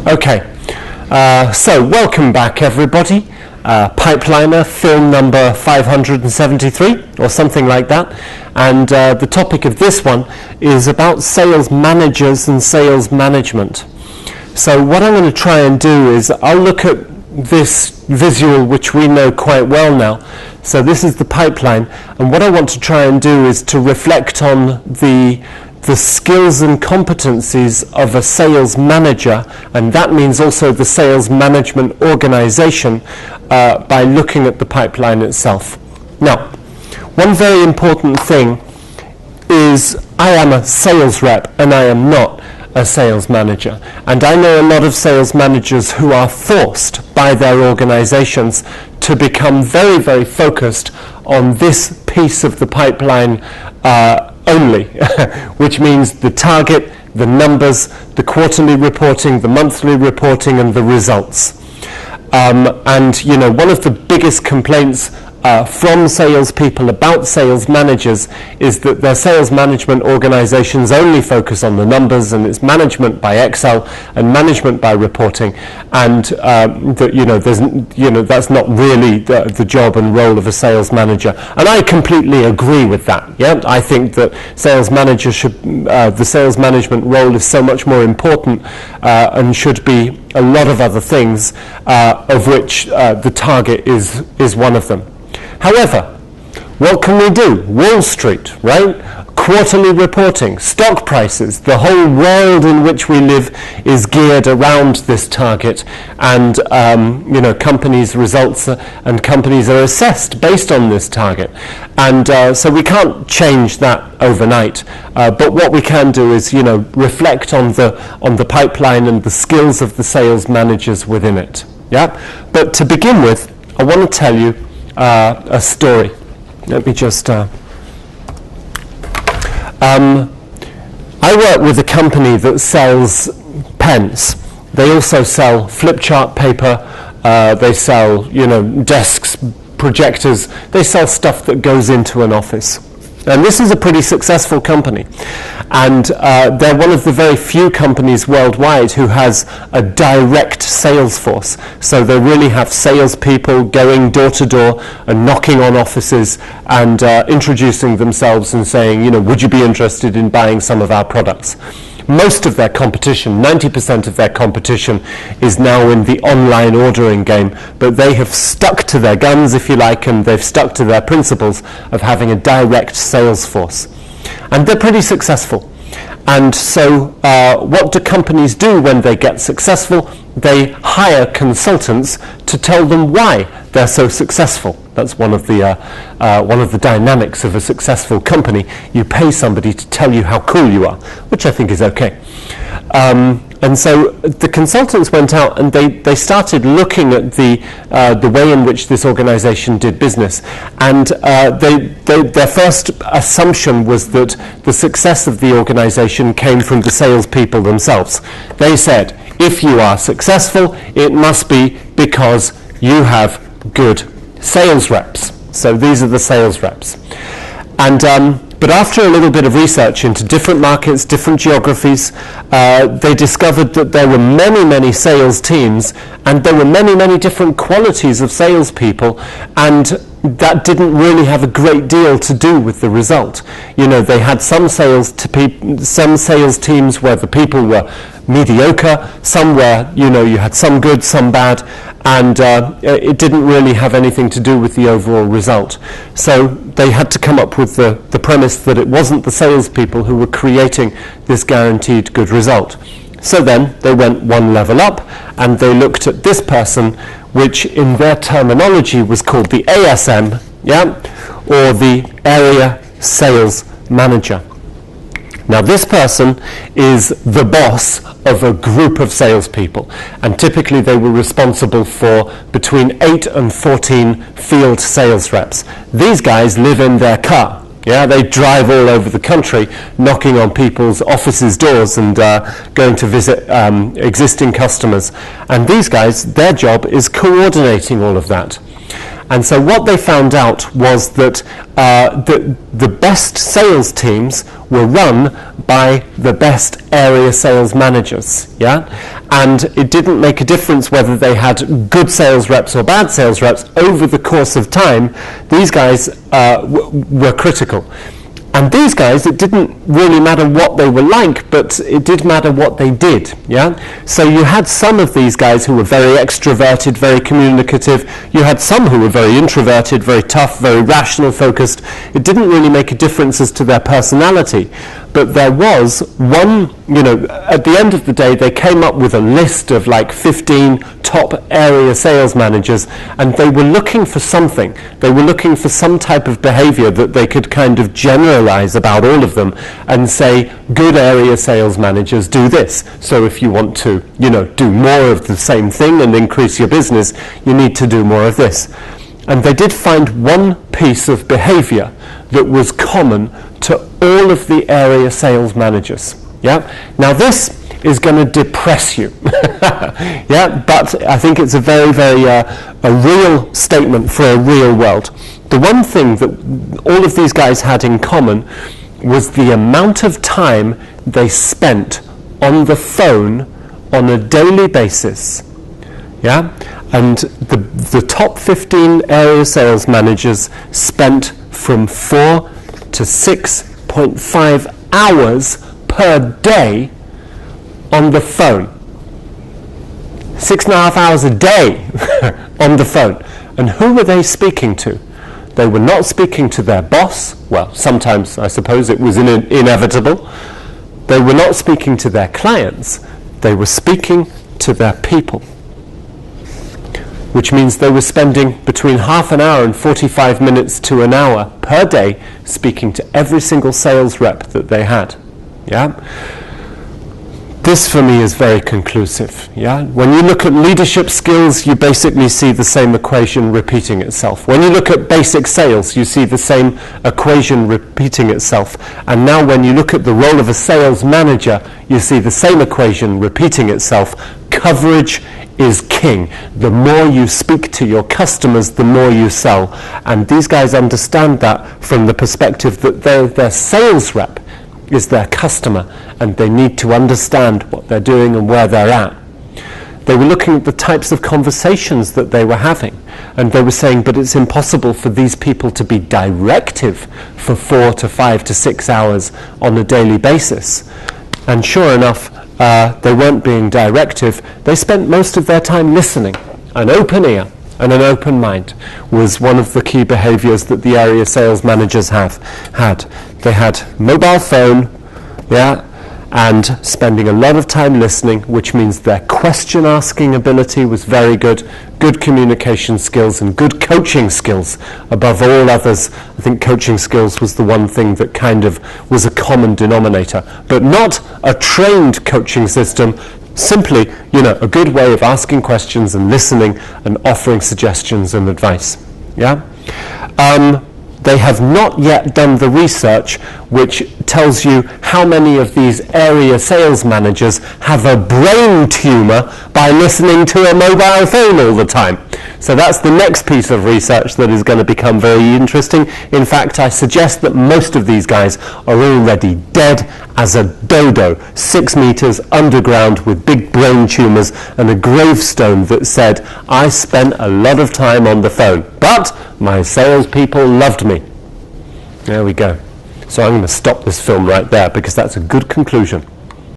Okay, so welcome back everybody. Pipeliner, film number 573 or something like that, and the topic of this one is about sales managers and sales management. So what I'm going to try and do is I'll look at this visual which we know quite well now. So this is the pipeline, and what I want to try and do is to reflect on the skills and competencies of a sales manager, and that means also the sales management organization, by looking at the pipeline itself. Now, one very important thing is I am a sales rep and I am not a sales manager, and I know a lot of sales managers who are forced by their organizations to become very, very focused on this piece of the pipeline only, which means the target, the numbers, the quarterly reporting, the monthly reporting, and the results. And you know, one of the biggest complaints from salespeople about sales managers is that their sales management organizations only focus on the numbers, and it's management by Excel and management by reporting, and that that's not really the job and role of a sales manager. And I completely agree with that. Yeah, I think that sales manager the sales management role is so much more important and should be a lot of other things, of which the target is one of them. However, what can we do? Wall Street, right? Quarterly reporting, stock prices, the whole world in which we live is geared around this target, and companies' results and companies are assessed based on this target, and so we can't change that overnight. But what we can do is, reflect on the pipeline and the skills of the sales managers within it. Yeah. But to begin with, I want to tell you a story. Let me just I work with a company that sells pens. They also sell flip chart paper, they sell desks, projectors, they sell stuff that goes into an office. And this is a pretty successful company, and they're one of the very few companies worldwide who has a direct sales force. So they really have salespeople going door to door and knocking on offices and introducing themselves and saying, would you be interested in buying some of our products? Most of their competition, 90% of their competition, is now in the online ordering game, but they have stuck to their guns, if you like, and they've stuck to their principles of having a direct sales force. And they're pretty successful. And so what do companies do when they get successful? They hire consultants to tell them why they're so successful. That's one of the dynamics of a successful company. You pay somebody to tell you how cool you are, which I think is okay. And so the consultants went out and they started looking at the way in which this organization did business. And their first assumption was that the success of the organization came from the salespeople themselves. They said, if you are successful, it must be because you have good sales reps. So these are the sales reps. And but after a little bit of research into different markets, different geographies, they discovered that there were many, many sales teams, and there were many, many different qualities of salespeople, and that didn't really have a great deal to do with the result. They had some sales teams where the people were mediocre, some where you had some good, some bad, and it didn't really have anything to do with the overall result. So they had to come up with the premise that it wasn't the salespeople who were creating this guaranteed good result. So then they went one level up, and they looked at this person, which in their terminology was called the ASM, or the Area Sales Manager. Now this person is the boss of a group of salespeople, and typically they were responsible for between 8 and 14 field sales reps. These guys live in their car. Yeah, they drive all over the country, knocking on people's offices' doors and going to visit existing customers. And these guys, their job is coordinating all of that. And so what they found out was that the best sales teams were run by the best area sales managers, yeah? And it didn't make a difference whether they had good sales reps or bad sales reps. Over the course of time, these guys were critical. And these guys, it didn't really matter what they were like, but it did matter what they did, yeah? So you had some of these guys who were very extroverted, very communicative. You had some who were very introverted, very tough, very rational focused. It didn't really make a difference as to their personality. But there was one, at the end of the day, they came up with a list of like 15 top area sales managers, and they were looking for something. They were looking for some type of behavior that they could kind of generalize about all of them and say, good area sales managers do this. So if you want to, do more of the same thing and increase your business, you need to do more of this. And they did find one piece of behavior that was common to all of the area sales managers. Yeah. Now this is going to depress you. Yeah, but I think it's a very, very a real statement for a real world. The one thing that all of these guys had in common was the amount of time they spent on the phone on a daily basis. Yeah, and the top 15 area sales managers spent from 4 to 6.5 hours per day on the phone. 6.5 hours a day on the phone. And who were they speaking to? They were not speaking to their boss. Well, sometimes I suppose it was inevitable. They were not speaking to their clients. They were speaking to their people. Which means they were spending between half an hour and 45 minutes to an hour per day speaking to every single sales rep that they had. Yeah? This for me is very conclusive. Yeah? When you look at leadership skills, you basically see the same equation repeating itself. When you look at basic sales, you see the same equation repeating itself. And now when you look at the role of a sales manager, you see the same equation repeating itself. Coverage is king. The more you speak to your customers, the more you sell. And these guys understand that from the perspective that their sales rep is their customer, and they need to understand what they're doing and where they're at. They were looking at the types of conversations that they were having, and they were saying, but it's impossible for these people to be directive for 4 to 5 to 6 hours on a daily basis. And sure enough, they weren't being directive. They spent most of their time listening. An open ear and an open mind was one of the key behaviors that the area sales managers had. They had mobile phone, yeah, and spending a lot of time listening, which means their question asking ability was very good, good communication skills and good coaching skills above all others. I think coaching skills was the one thing that kind of was a common denominator, but not a trained coaching system, simply, a good way of asking questions and listening and offering suggestions and advice. Yeah? They have not yet done the research which tells you how many of these area sales managers have a brain tumor by listening to a mobile phone all the time. So that's the next piece of research that is going to become very interesting. In fact, I suggest that most of these guys are already dead as a dodo, 6 meters underground with big brain tumors and a gravestone that said, I spent a lot of time on the phone, but my salespeople loved me. There we go. So I'm going to stop this film right there because that's a good conclusion.